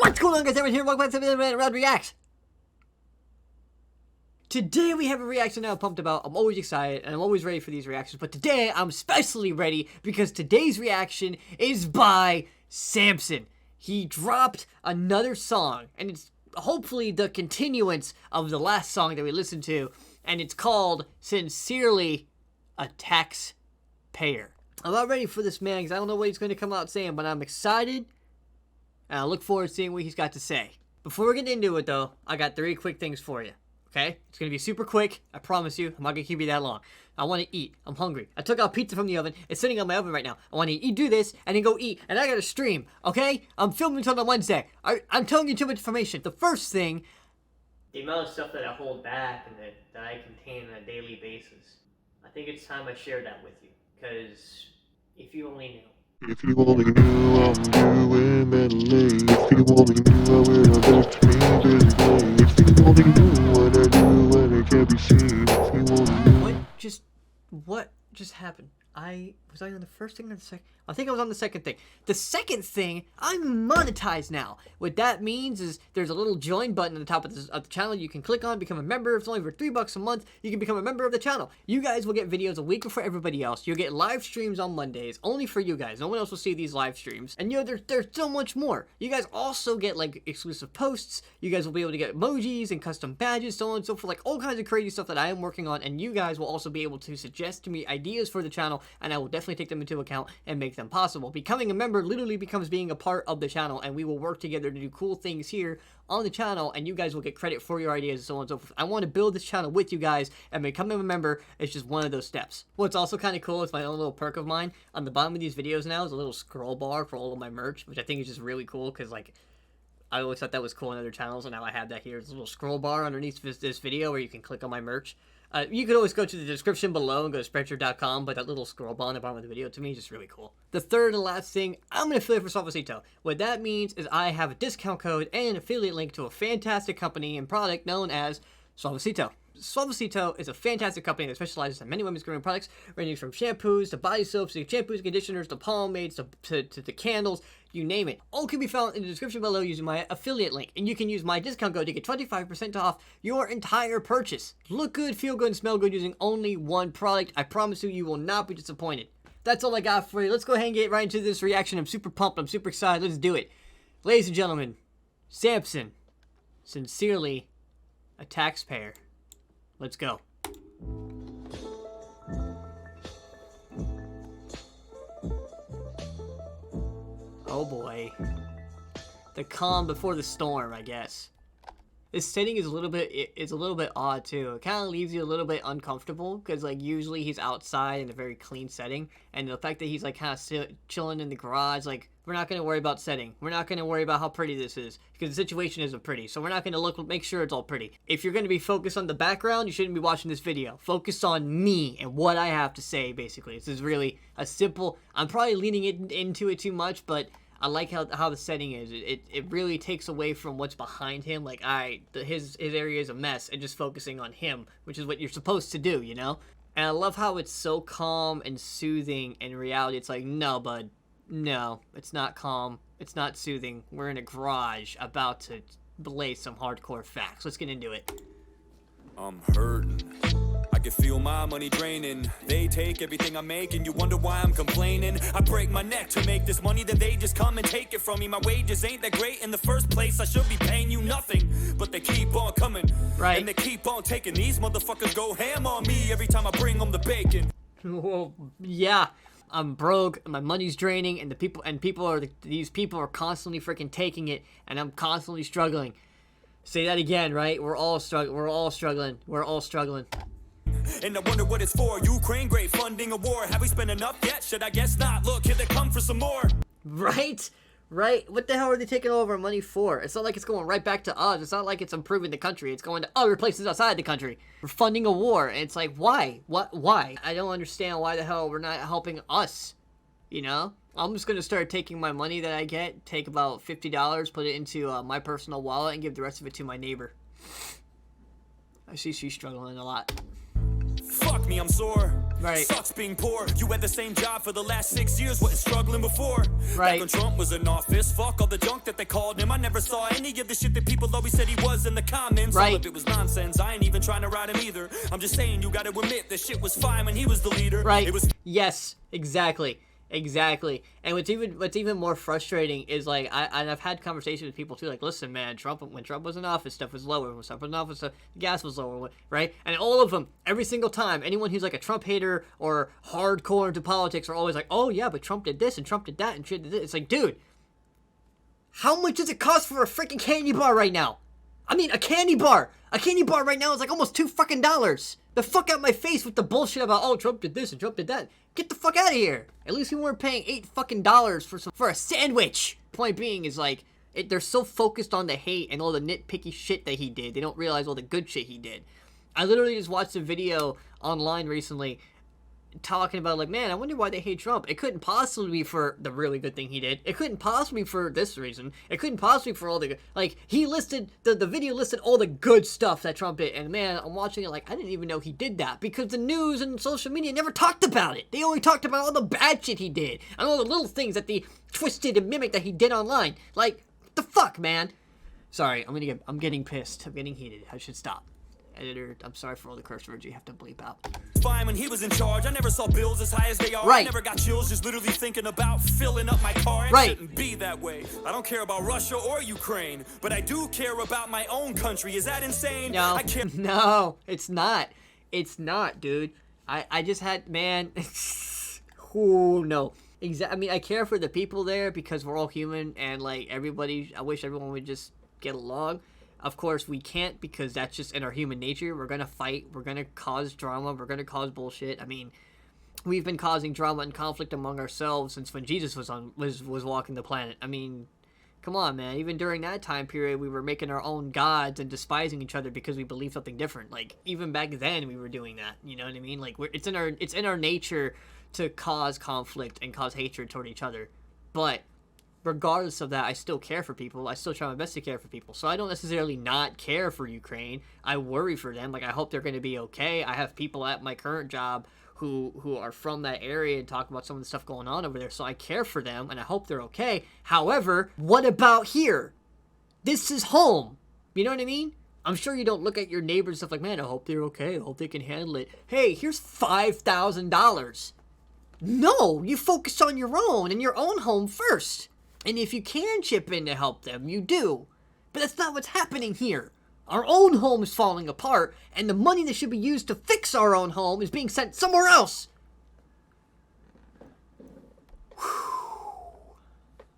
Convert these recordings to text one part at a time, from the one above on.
What's going on, guys? Everyone here. Welcome back to the Antrod Reacts. Today we have a reaction that I'm pumped about. I'm always excited and I'm always ready for these reactions. But today I'm especially ready because today's reaction is by Samson. He dropped another song and it's hopefully the continuance of the last song that we listened to. And it's called Sincerely a Taxpayer. I'm not ready for this man because I don't know what he's going to come out saying, but I'm excited. And I look forward to seeing what he's got to say. Before we get into it, though, I got 3 quick things for you. Okay? It's going to be super quick. I promise you. I'm not going to keep you that long. I want to eat. I'm hungry. I took out pizza from the oven. It's sitting on my oven right now. I want to eat, do this, and then go eat. And I got to stream. Okay? I'm filming until on Wednesday. I'm telling you too much information. The first thing, the amount of stuff that I hold back and that I contain on a daily basis. I think it's time I share that with you. Because if you only knew. If you only knew I'm doing mentally, if you only knew I will lift me physically, if you only knew what I do when it can't be seen, if you only knew. What just happened? Was I on the first thing or the second? I think I was on the second thing. The second thing, I'm monetized now. What that means is there's a little join button at the top of the channel you can click on, become a member. It's only for $3 a month. You can become a member of the channel. You guys will get videos a week before everybody else. You'll get live streams on Mondays, only for you guys. No one else will see these live streams. And there's so much more. You guys also get like exclusive posts. You guys will be able to get emojis and custom badges, so on and so forth, like all kinds of crazy stuff that I am working on. And you guys will also be able to suggest to me ideas for the channel, and I will definitely take them into account and make them possible. Becoming a member literally becomes being a part of the channel, and we will work together to do cool things here on the channel, and you guys will get credit for your ideas and so on and so forth. I want to build this channel with you guys, and becoming a member is just one of those steps. What's also kind of cool is my own little perk of mine. On the bottom of these videos now is a little scroll bar for all of my merch, which I think is just really cool because, like, I always thought that was cool in other channels, and now I have that here. It's a little scroll bar underneath this video where you can click on my merch. You could always go to the description below and go to Spreadshirt.com, but that little scroll bar on the bottom of the video to me is just really cool. The third and last thing, I'm an affiliate for Suavecito. What that means is I have a discount code and an affiliate link to a fantastic company and product known as Suavecito. Suavecito is a fantastic company that specializes in many women's grooming products, ranging from shampoos to body soaps to shampoos, conditioners, to pomades, to candles, you name it. All can be found in the description below using my affiliate link, and you can use my discount code to get 25% off your entire purchase. Look good, feel good, and smell good using only one product. I promise you, you will not be disappointed. That's all I got for you. Let's go ahead and get right into this reaction. I'm super pumped. I'm super excited. Let's do it. Ladies and gentlemen, Samson, Sincerely a Taxpayer. Let's go. Oh boy. The calm before the storm, I guess. This setting is a little bit odd too. It kind of leaves you a little bit uncomfortable because like usually he's outside in a very clean setting, and the fact that he's like kind of chilling in the garage, like we're not going to worry about setting. We're not going to worry about how pretty this is because the situation isn't pretty. So we're not going to make sure it's all pretty. If you're going to be focused on the background, you shouldn't be watching this video. Focus on me and what I have to say basically. This is really a simple, I'm probably leaning into it too much, but I like how the setting is. It really takes away from what's behind him. Like his area is a mess, and just focusing on him, which is what you're supposed to do, you know? And I love how it's so calm and soothing. In reality, it's like, no, bud, no, it's not calm. It's not soothing. We're in a garage about to lay some hardcore facts. Let's get into it. I'm hurting. I can feel my money draining. They take everything I make and you wonder why I'm complaining. I break my neck to make this money, then they just come and take it from me. My wages ain't that great in the first place. I should be paying you nothing, but they keep on coming. Right. And they keep on taking. These motherfuckers go ham on me every time I bring them the bacon. Well, yeah. I'm broke, my money's draining, and these people are constantly freaking taking it, and I'm constantly struggling. Say that again, right? We're all struggling. We're all struggling. We're all struggling. And I wonder what it's for. Ukraine, great funding a war. Have we spent enough yet? Should I guess not? Look, here they come for some more. Right? Right? What the hell are they taking all of our money for? It's not like it's going right back to us. It's not like it's improving the country. It's going to other places outside the country. We're funding a war. And it's like, why? Why? I don't understand why the hell we're not helping us. You know? I'm just going to start taking my money that I get, take about $50, put it into my personal wallet, and give the rest of it to my neighbor. I see she's struggling a lot. Fuck me, I'm sore. Right. Sucks being poor. You had the same job for the last 6 years, wasn't struggling before. Right. Back when Trump was in office, fuck all the junk that they called him. I never saw any of the shit that people always said he was in the comments. Right. All of it was nonsense. I ain't even trying to ride him either. I'm just saying you gotta admit that shit was fine when he was the leader. Right. It was Yes, exactly. Exactly. And what's even more frustrating is like I've had conversations with people too, like, listen, man, when Trump was in office, stuff was lower. When Trump was in office, gas was lower, right? And all of them, every single time, anyone who's like a Trump hater or hardcore into politics are always like, oh yeah, but Trump did this and Trump did that and shit did this. It's like, dude, how much does it cost for a freaking candy bar right now? I mean, a candy bar right now is like almost $2 The fuck out my face with the bullshit about, oh, Trump did this and Trump did that. Get the fuck out of here. At least we weren't paying $8 for a sandwich. Point being is like, they're so focused on the hate and all the nitpicky shit that he did. They don't realize all the good shit he did. I literally just watched a video online recently talking about, like, man, I wonder why they hate Trump. It couldn't possibly be for the really good thing he did. It couldn't possibly be for this reason. It couldn't possibly be for all the, like, he listed, the video listed all the good stuff that Trump did, and man, I'm watching it like, I didn't even know he did that, because the news and social media never talked about it. They only talked about all the bad shit he did, and all the little things that they twisted and mimicked that he did online. Like, what the fuck, man? Sorry, I'm getting pissed. I'm getting heated. I should stop. Editor, I'm sorry for all the curse words you have to bleep out. fine when he was in charge. I never saw bills as high as they are. Right. I never got chills just literally thinking about filling up my car. It Right. shouldn't be that way. I don't care about Russia or Ukraine, but I do care about my own country. Is that insane? No, I care. no, it's not. It's not, dude. I just had, man. Oh no. I mean, I care for the people there because we're all human and like everybody. I wish everyone would just get along. Of course, we can't because that's just in our human nature. We're gonna fight. We're gonna cause drama. We're gonna cause bullshit. I mean, we've been causing drama and conflict among ourselves since when Jesus was walking the planet. I mean, come on, man. Even during that time period, we were making our own gods and despising each other because we believed something different. Like even back then, we were doing that. You know what I mean? Like it's in our nature to cause conflict and cause hatred toward each other. But regardless of that, I still care for people. I still try my best to care for people. So I don't necessarily not care for Ukraine. I worry for them. Like, I hope they're going to be okay. I have people at my current job who are from that area and talk about some of the stuff going on over there. So I care for them, and I hope they're okay. However, what about here? This is home. You know what I mean? I'm sure you don't look at your neighbors and stuff like, man, I hope they're okay. I hope they can handle it. Hey, here's $5,000. No, you focus on your own and your own home first. And if you can chip in to help them, you do. But that's not what's happening here. Our own home is falling apart, and the money that should be used to fix our own home is being sent somewhere else.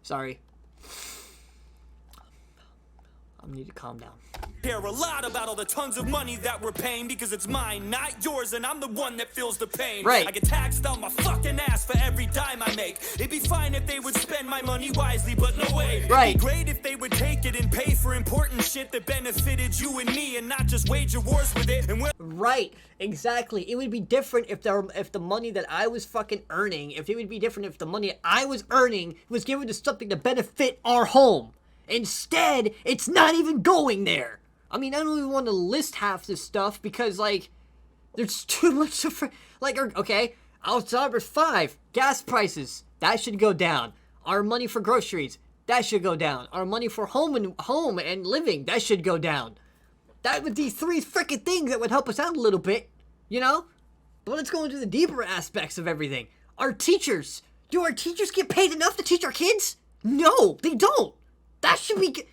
Sorry. I need to calm down. Care a lot about all the tons of money that we're paying because it's mine, not yours, and I'm the one that feels the pain. Right. I get taxed on my fucking ass for every dime I make. It'd be fine if they would spend my money wisely, but no way. Right. It'd be great if they would take it and pay for important shit that benefited you and me and not just wage wars with it. And we're Right, exactly. It would be different if the money that I was fucking earning, if it would be different if the money I was earning was given to something to benefit our home. Instead, it's not even going there. I mean, I don't even want to list half this stuff because, like, there's too much to... Like, okay, I'll start with 5. Gas prices, that should go down. Our money for groceries, that should go down. Our money for home and living, that should go down. That would be 3 freaking things that would help us out a little bit, you know? But let's go into the deeper aspects of everything. Our teachers. Do our teachers get paid enough to teach our kids? No, they don't. That should be...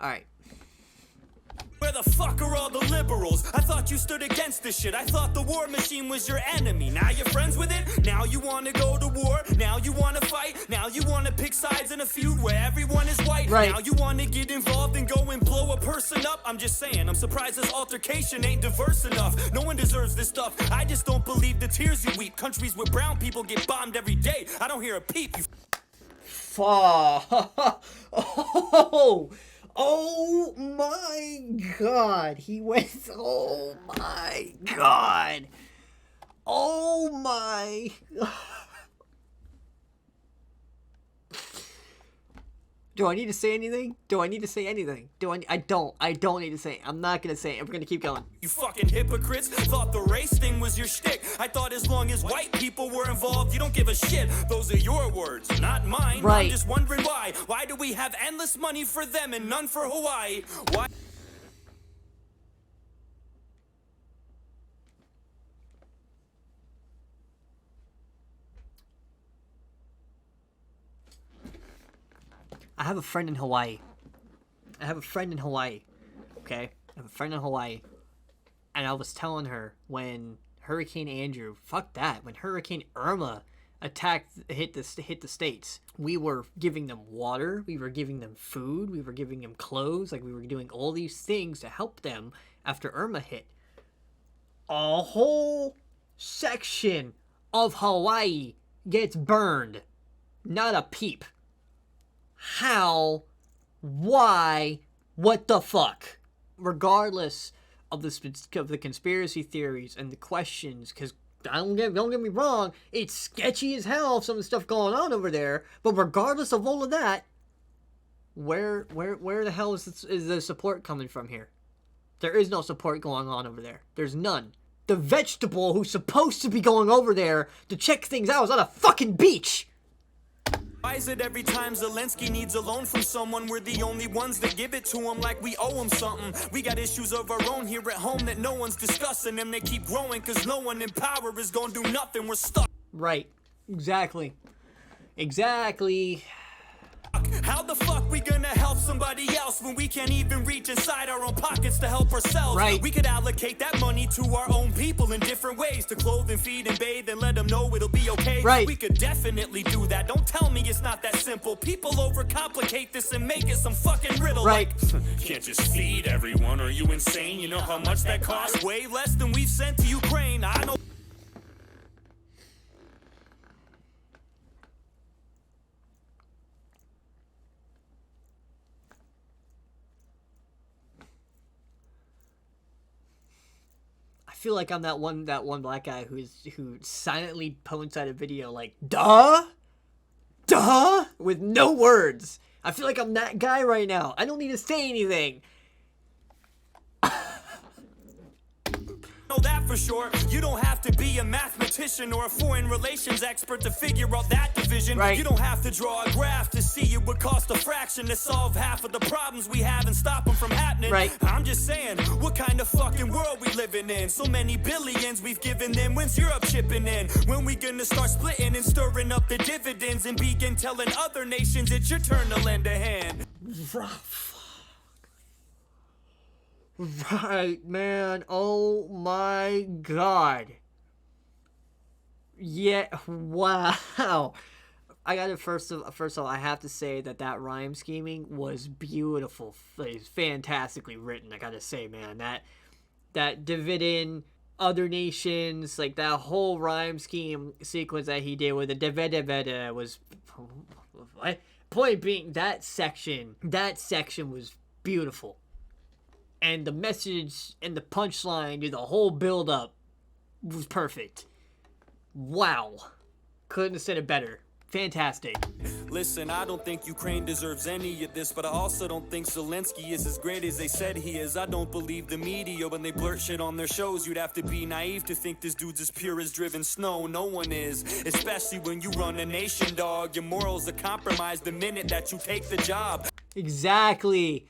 Alright. where the fuck are all the liberals? I thought you stood against this shit. I thought the war machine was your enemy. Now you're friends with it? Now you wanna go to war? Now you wanna fight? Now you wanna pick sides in a feud where everyone is white? Right. Now you wanna get involved and go and blow a person up? I'm just saying, I'm surprised this altercation ain't diverse enough. No one deserves this stuff. I just don't believe the tears you weep. Countries where brown people get bombed every day. I don't hear a peep. You Oh my god. He went, oh my god. Oh my. Do I need to say anything? Do I need to say anything? I don't need to say it. I'm not gonna say it. We're gonna keep going. You fucking hypocrites thought the race thing was your shtick. I thought as long as white people were involved, you don't give a shit. Those are your words, not mine. Right. I'm just wondering why. Why do we have endless money for them and none for Hawaii? Why? I have a friend in Hawaii. Okay? I have a friend in Hawaii. And I was telling her when Hurricane Andrew, fuck that, when Hurricane Irma hit the states, we were giving them water, we were giving them food, we were giving them clothes, like we were doing all these things to help them after Irma hit. A whole section of Hawaii gets burned. Not a peep. How? Why? What the fuck? Regardless of the conspiracy theories and the questions, because don't get me wrong, it's sketchy as hell, some of the stuff going on over there. But regardless of all of that, where the hell is the support coming from here? There is no support going on over there. There's none. The vegetable who's supposed to be going over there to check things out is on a fucking beach. Why is it every time Zelensky needs a loan from someone, we're the only ones that give it to him like we owe him something? We got issues of our own here at home that no one's discussing, and they keep growing because no one in power is gonna do nothing. We're stuck. Right. Exactly. How the fuck we gonna help somebody else when we can't even reach inside our own pockets to help ourselves? Right. We could allocate that money to our own people in different ways, to clothe and feed and bathe and let them know it'll be okay. Right. We could definitely do that. Don't tell me it's not that simple. People overcomplicate this and make it some fucking riddle. Right. Like, can't just feed everyone. Are you insane? You know how much that costs? Way less than we've sent to Ukraine. I know. I feel like I'm that one black guy who silently points out a video like, duh, with no words. I feel like I'm that guy right now. I don't need to say anything. Know that for sure. You don't have to be a mathematician or a foreign relations expert to figure out that division. Right. You don't have to draw a graph to see it would cost a fraction to solve half of the problems we have and stop them from happening. Right. I'm just saying, what kind of fucking world we living in? So many billions we've given them. When's Europe chipping in? When we gonna start splitting and stirring up the dividends and begin telling other nations it's your turn to lend a hand? Right, man. Oh my god. Yeah, wow. I got it first of all, I have to say that rhyme scheming was beautiful. It was fantastically written, I gotta say, man. That dividend, other nations, like that whole rhyme scheme sequence that he did with the dividend was... Point being, that section was beautiful. And the message and the punchline, dude, the whole build-up was perfect. Wow. Couldn't have said it better. Fantastic. Listen, I don't think Ukraine deserves any of this, but I also don't think Zelensky is as great as they said he is. I don't believe the media when they blurt shit on their shows. You'd have to be naive to think this dude's as pure as driven snow. No one is, especially when you run a nation, dog. Your morals are compromised the minute that you take the job. Exactly.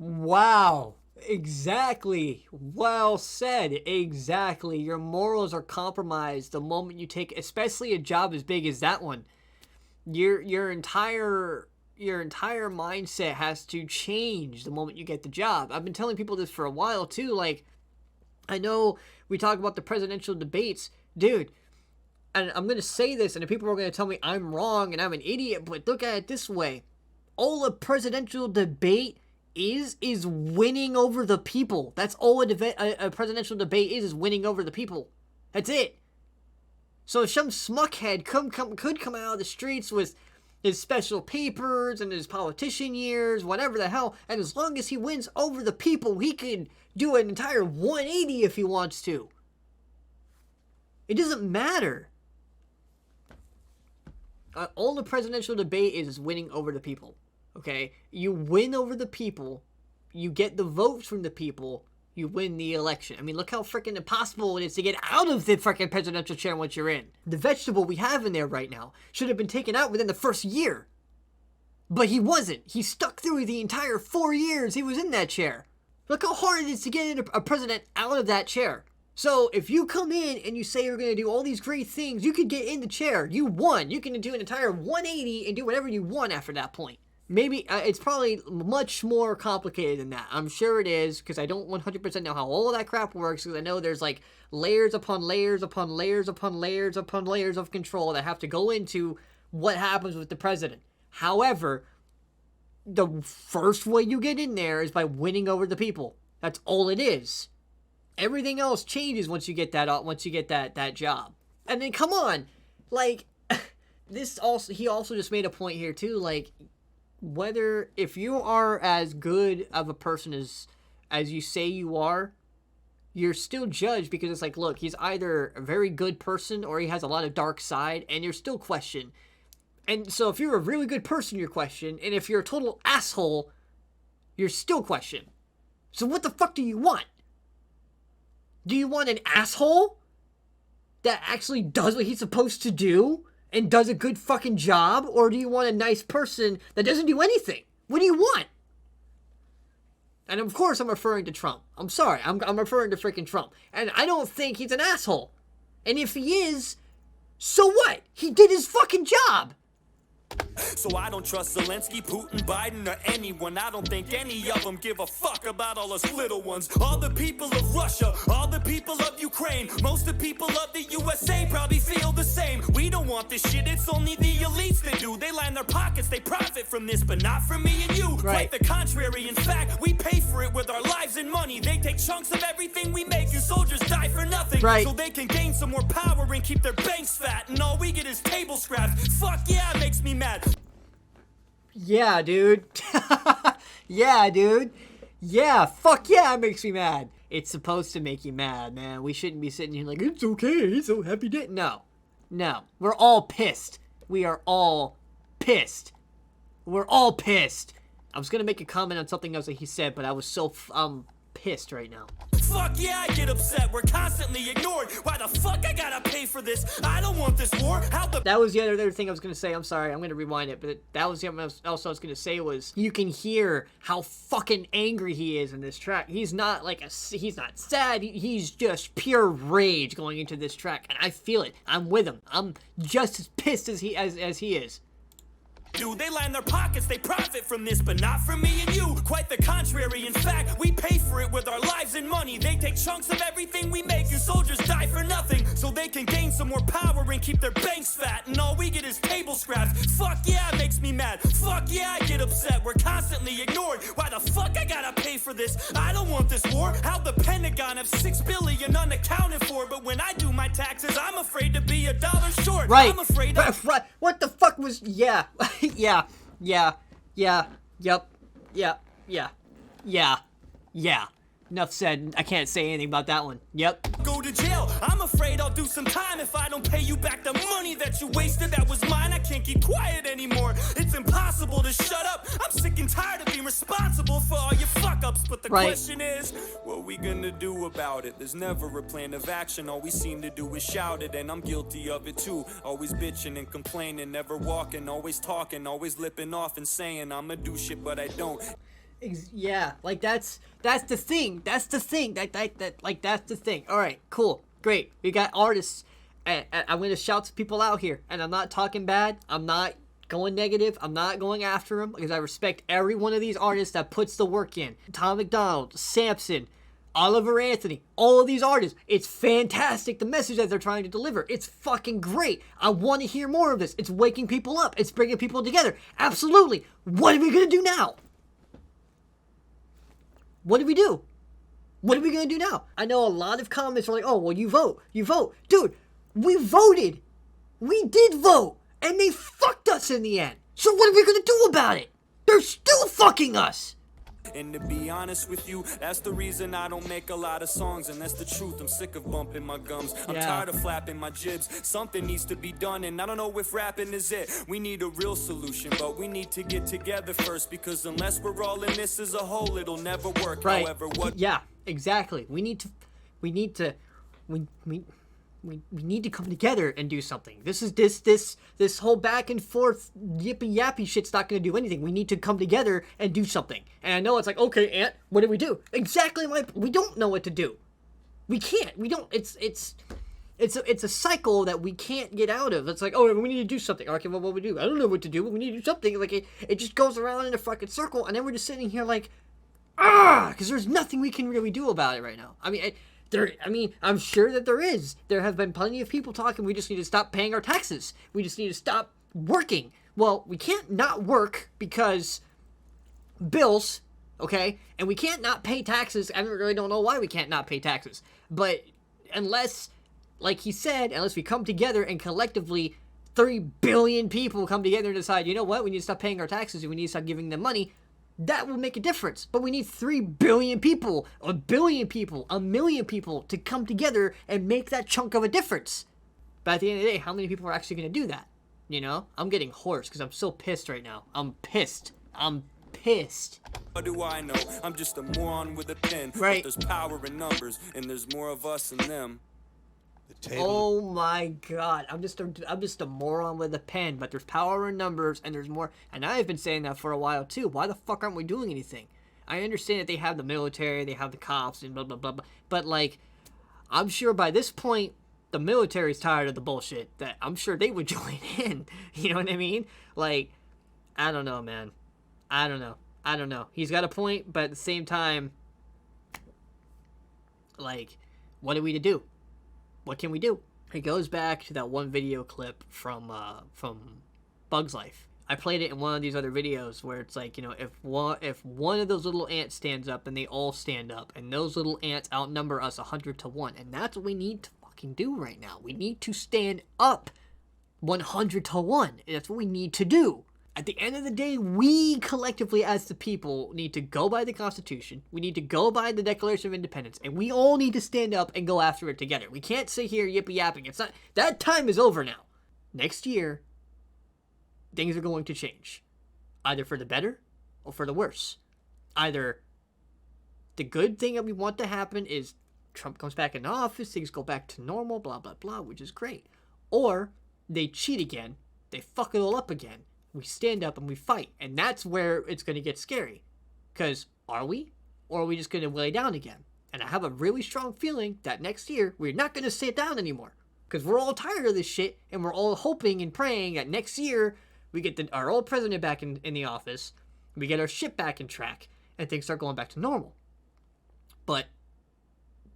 Wow. Exactly. Well said. Exactly. Your morals are compromised the moment you take, especially a job as big as that one. Your entire mindset has to change the moment you get the job. I've been telling people this for a while too. Like, I know we talk about the presidential debates, dude. And I'm gonna say this, and people are gonna tell me I'm wrong and I'm an idiot. But look at it this way: all a presidential debate is winning over the people. That's all a presidential debate is winning over the people. That's it. So some smuckhead could come out of the streets with his special papers and his politician years, whatever the hell, and as long as he wins over the people, he could do an entire 180 if he wants to. It doesn't matter. All the presidential debate is winning over the people. Okay? You win over the people. You get the votes from the people. You win the election. I mean, look how freaking impossible it is to get out of the freaking presidential chair once you're in. The vegetable we have in there right now should have been taken out within the first year. But he wasn't. He stuck through the entire 4 years he was in that chair. Look how hard it is to get a president out of that chair. So if you come in and you say you're going to do all these great things, you could get in the chair. You won. You can do an entire 180 and do whatever you want after that point. Maybe it's probably much more complicated than that. I'm sure it is, because I don't 100% know how all that crap works, because I know there's like layers upon layers upon layers upon layers upon layers of control that have to go into what happens with the president. However, the first way you get in there is by winning over the people. That's all it is. Everything else changes once you get that job. And then come on, like he also just made a point here too, like whether if you are as good of a person as you say you are, you're still judged because it's like, look, he's either a very good person or he has a lot of dark side, and you're still questioned. And so if you're a really good person, you're questioned, and if you're a total asshole, you're still questioned. So what the fuck do you want? Do you want an asshole that actually does what he's supposed to do and does a good fucking job? Or do you want a nice person that doesn't do anything? What do you want? And of course I'm referring to Trump. I'm sorry, I'm referring to freaking Trump. And I don't think he's an asshole. And if he is, so what? He did his fucking job. So I don't trust Zelensky, Putin, Biden, or anyone. I don't think any of them give a fuck about all us little ones. All the people of Russia, all the people of Ukraine, most of the people of the USA probably feel the same. We don't want this shit, it's only the elites that do. They line their pockets, they profit from this, but not from me and you. Right. Quite the contrary, in fact, we pay for it with our lives and money. They take chunks of everything we make, and soldiers die for nothing. Right. So they can gain some more power and keep their banks fat, and all we get is table scraps. Fuck yeah, it makes me mad. Yeah, dude. Yeah, dude. Yeah, fuck yeah, it makes me mad. It's supposed to make you mad, man. We shouldn't be sitting here like, it's okay, he's so happy to... No. No. We're all pissed. We are all pissed. We're all pissed. I was gonna make a comment on something else that he said, but I was so, pissed right now. Fuck yeah, I get upset. We're constantly ignored. Why the fuck I gotta pay for this? I don't want this war. How the... That was the other thing I was going to say. I'm sorry. I'm going to rewind it. But that was something else I was going to say was you can hear how fucking angry he is in this track. He's not like he's not sad. He's just pure rage going into this track. And I feel it. I'm with him. I'm just as pissed as he is. Dude, they line their pockets, they profit from this, but not from me and you. Quite the contrary, in fact, we pay for it with our lives and money. They take chunks of everything we make, and soldiers die for nothing. So they can gain some more power and keep their banks fat, and all we get is table scraps. Fuck yeah, it makes me mad. Fuck yeah, I get upset. We're constantly ignored. Why the fuck I gotta pay for this? I don't want this war. How the Pentagon have $6 billion unaccounted for, but when I do my taxes, I'm afraid to be $1 short. Right. I'm afraid What the fuck was... Yeah. Yeah. Enough said. I can't say anything about that one. Yep. Go to jail. I'm afraid I'll do some time if I don't pay you back the money that you wasted. That was mine. I can't keep quiet anymore. It's impossible to shut up. I'm sick and tired of being responsible for all your fuck-ups. But the question is, what we gonna do about it? There's never a plan of action. All we seem to do is shout it, and I'm guilty of it too. Always bitching and complaining, never walking, always talking, always lipping off and saying I'ma do shit, but I don't. Yeah, like that's the thing. That's the thing. That's the thing. All right, cool, great. We got artists, and I'm gonna shout some people out here, and I'm not talking bad. I'm not going negative. I'm not going after them because I respect every one of these artists that puts the work in. Tom McDonald, Samson, Oliver Anthony, all of these artists. It's fantastic, the message that they're trying to deliver. It's fucking great. I want to hear more of this. It's waking people up. It's bringing people together. Absolutely. What are we gonna do now? What do we do? What are we going to do now? I know a lot of comments are like, oh, well, you vote. Dude, we voted. We did vote. And they fucked us in the end. So what are we going to do about it? They're still fucking us. And to be honest with you, that's the reason I don't make a lot of songs. And that's the truth, I'm sick of bumping my gums. I'm tired of flapping my jibs. Something needs to be done, and I don't know if rapping is it. We need a real solution, but we need to get together first. Because unless we're all in this as a whole, it'll never work. Right. However, what... Yeah, exactly. We need to come together and do something. This whole back and forth yippy yappy shit's not going to do anything. We need to come together and do something. And I know it's like, okay, Ant, what do we do? Exactly we don't know what to do. We can't. We don't. It's a cycle that we can't get out of. It's like, oh, we need to do something. Okay, well, what we do? I don't know what to do, but we need to do something. Like it just goes around in a fucking circle, and then we're just sitting here like, because there's nothing we can really do about it right now. I mean, I'm sure that there is. There have been plenty of people talking, we just need to stop paying our taxes. We just need to stop working. Well, we can't not work because bills, okay? And we can't not pay taxes. I really don't know why we can't not pay taxes. But unless, like he said, unless we come together and collectively 3 billion people come together and decide, you know what, we need to stop paying our taxes and we need to stop giving them money, that will make a difference. But we need 3 billion people, a billion people, a million people to come together and make that chunk of a difference. But at the end of the day, how many people are actually going to do that? You know? I'm getting hoarse because I'm so pissed right now. I'm pissed. What do I know? I'm just a moron with a pen. Right. But there's power in numbers, and there's more of us than them. Oh my god, I'm just a moron with a pen, but there's power in numbers and there's more. And I've been saying that for a while too. Why the fuck aren't we doing anything? I understand that they have the military, they have the cops and blah blah blah, but like, I'm sure by this point the military's tired of the bullshit. That I'm sure they would join in. You know what I mean? Like, I don't know, man. I don't know. He's got a point, but at the same time, like, what are we to do? What can we do? It goes back to that one video clip from Bug's Life. I played it in one of these other videos where it's like, you know, if one of those little ants stands up, then they all stand up, and those little ants outnumber us 100 to 1, and that's what we need to fucking do right now. We need to stand up 100 to 1. That's what we need to do. At the end of the day, we collectively as the people need to go by the Constitution. We need to go by the Declaration of Independence. And we all need to stand up and go after it together. We can't sit here yippee-yapping. It's not, that time is over now. Next year, things are going to change. Either for the better or for the worse. Either the good thing that we want to happen is Trump comes back into office, things go back to normal, blah, blah, blah, which is great. Or they cheat again, they fuck it all up again. We stand up and we fight. And that's where it's going to get scary. Because are we? Or are we just going to lay down again? And I have a really strong feeling that next year we're not going to sit down anymore. Because we're all tired of this shit. And we're all hoping and praying that next year we get our old president back in the office. We get our shit back in track. And things start going back to normal. But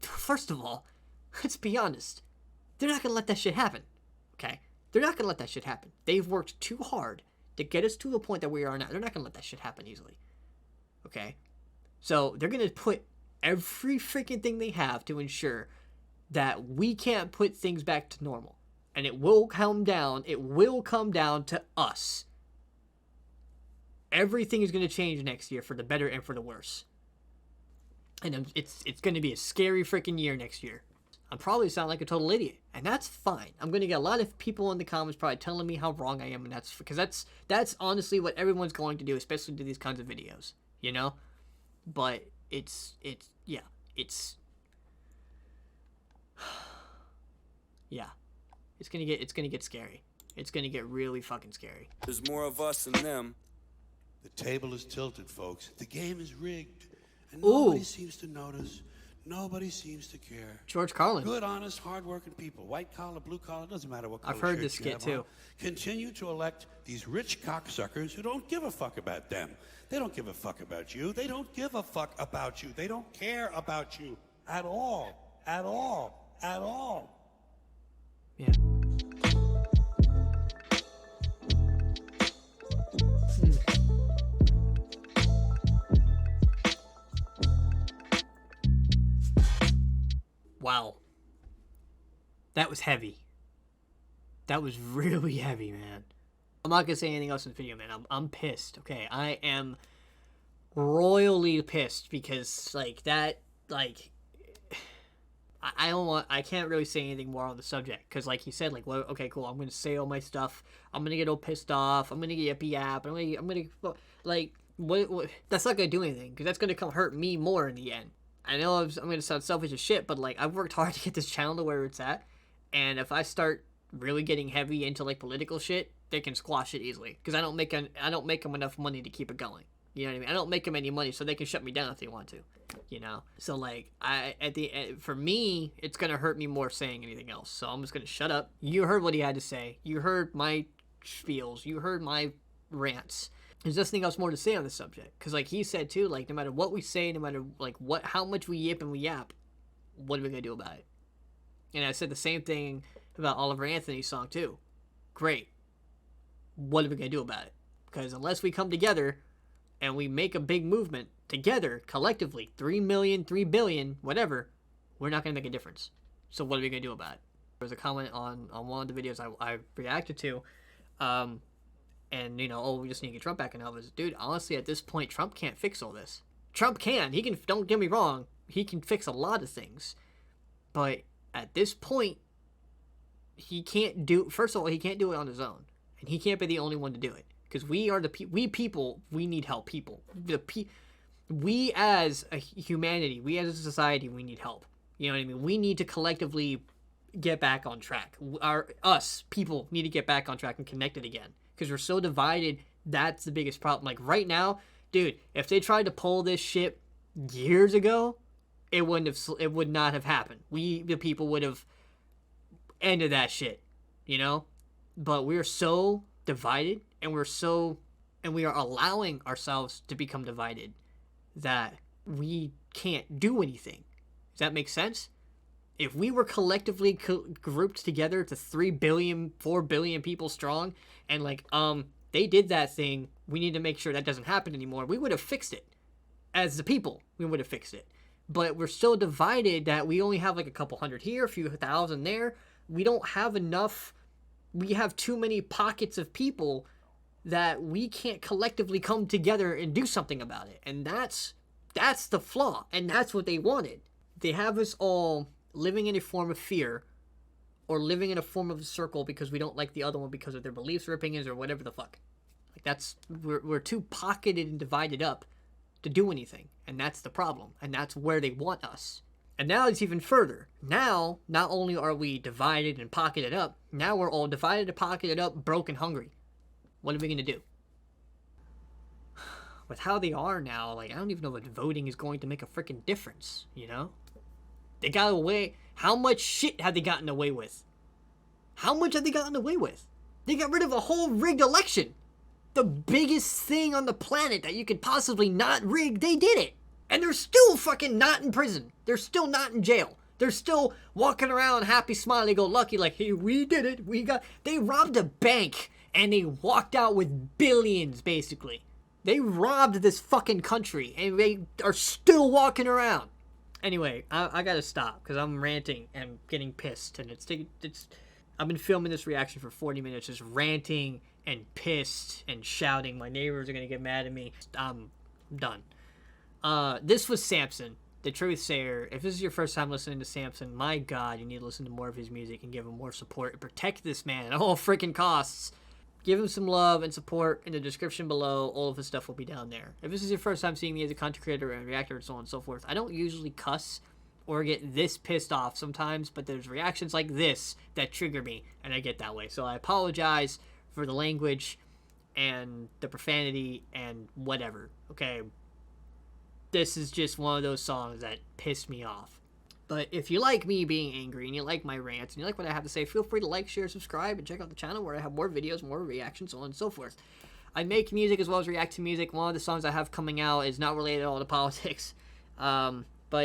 first of all, let's be honest. They're not going to let that shit happen. Okay? They're not going to let that shit happen. They've worked too hard to get us to the point that we are now. They're not going to let that shit happen easily. Okay? So they're going to put every freaking thing they have to ensure that we can't put things back to normal. And it will come down to us. Everything is going to change next year for the better and for the worse. And it's going to be a scary freaking year next year. I'm probably sound like a total idiot, and that's fine. I'm going to get a lot of people in the comments probably telling me how wrong I am, and that's because that's honestly what everyone's going to do, especially to these kinds of videos, you know? But it's yeah, it's gonna get scary. It's gonna get really fucking scary. There's more of us than them. The table is tilted, folks. The game is rigged, and nobody seems to notice. Nobody seems to care. George Carlin. Good, honest, hard-working people. White collar, blue collar, doesn't matter what color I've heard shirt this you skit have too. on. Continue to elect these rich cocksuckers who don't give a fuck about them. They don't give a fuck about you. They don't give a fuck about you. They don't care about you at all. At all. At all. Yeah. Wow. That was heavy. That was really heavy, man. I'm not gonna say anything else in the video, man. I'm pissed. Okay, I am royal really pissed because like that, like I can't really say anything more on the subject because like he said, like, well, okay, cool, I'm gonna say all my stuff, I'm gonna get all pissed off, I'm gonna get yippy yap, I'm gonna like what that's not gonna do anything because that's gonna come hurt me more in the end. I know I'm gonna sound selfish as shit, but like I've worked hard to get this channel to where it's at, and if I start really getting heavy into like political shit, they can squash it easily because I don't make them enough money to keep it going. You know what I mean? I don't make them any money, so they can shut me down if they want to. You know, so like for me, it's gonna hurt me more saying anything else. So I'm just gonna shut up. You heard what he had to say. You heard my spiels. You heard my rants. There's nothing else more to say on this subject because, like he said too, like no matter what we say, no matter like how much we yip and we yap, what are we gonna do about it? And I said the same thing about Oliver Anthony's song too. Great. What are we gonna do about it? Because unless we come together and we make a big movement together, collectively, 3 million, 3 billion, whatever, we're not going to make a difference. So what are we going to do about it? There was a comment on one of the videos I reacted to, and, you know, oh, we just need to get Trump back in office. Dude, honestly, at this point, Trump can't fix all this. Trump can. He can, don't get me wrong, he can fix a lot of things. But at this point, he can't do, first of all, he can't do it on his own. And he can't be the only one to do it. Because we are we people, we need help. People, we as a humanity, we as a society, we need help. You know what I mean? We need to collectively get back on track. Us people need to get back on track and connected again. Because we're so divided. That's the biggest problem. Like right now, dude, if they tried to pull this shit years ago, it would not have happened. We the people would have ended that shit. You know, but we're so divided. And we are allowing ourselves to become divided that we can't do anything. Does that make sense? If we were collectively grouped together to 3 billion, 4 billion people strong, and like, they did that thing, we need to make sure that doesn't happen anymore. We would have fixed it. As the people, we would have fixed it. But we're so divided that we only have like a couple hundred here, a few thousand there. We don't have enough. We have too many pockets of people that we can't collectively come together and do something about it. And that's the flaw. And that's what they wanted. They have us all living in a form of fear or living in a form of a circle because we don't like the other one because of their beliefs or opinions or whatever the fuck. Like we're too pocketed and divided up to do anything. And that's the problem. And that's where they want us. And now it's even further. Now, not only are we divided and pocketed up, now we're all divided and pocketed up, broke and hungry. What are we going to do? With how they are now, like, I don't even know if voting is going to make a freaking difference, you know? They got away. How much shit have they gotten away with? How much have they gotten away with? They got rid of a whole rigged election. The biggest thing on the planet that you could possibly not rig, they did it. And they're still fucking not in prison. They're still not in jail. They're still walking around happy, smiley, go lucky, like, hey, we did it. They robbed a bank. And they walked out with billions, basically. They robbed this fucking country, and they are still walking around. Anyway, I gotta stop, because I'm ranting and getting pissed. And I've been filming this reaction for 40 minutes, just ranting and pissed and shouting. My neighbors are gonna get mad at me. I'm done. This was Samson, the truth sayer. If this is your first time listening to Samson, my God, you need to listen to more of his music and give him more support and protect this man at all freaking costs. Give him some love and support in the description below. All of his stuff will be down there. If this is your first time seeing me as a content creator and reactor and so on and so forth, I don't usually cuss or get this pissed off sometimes, but there's reactions like this that trigger me, and I get that way. So I apologize for the language and the profanity and whatever, okay? This is just one of those songs that pissed me off. But if you like me being angry and you like my rants and you like what I have to say, feel free to like, share, subscribe, and check out the channel where I have more videos, more reactions, so on and so forth. I make music as well as react to music. One of the songs I have coming out is not related at all to politics, but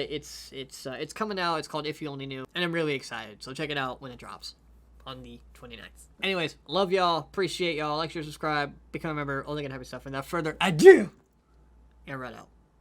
it's coming out. It's called If You Only Knew, and I'm really excited. So check it out when it drops on the 29th. Anyways, love y'all, appreciate y'all. Like, share, subscribe, become a member, all that good happy stuff. And without further ado, and right out.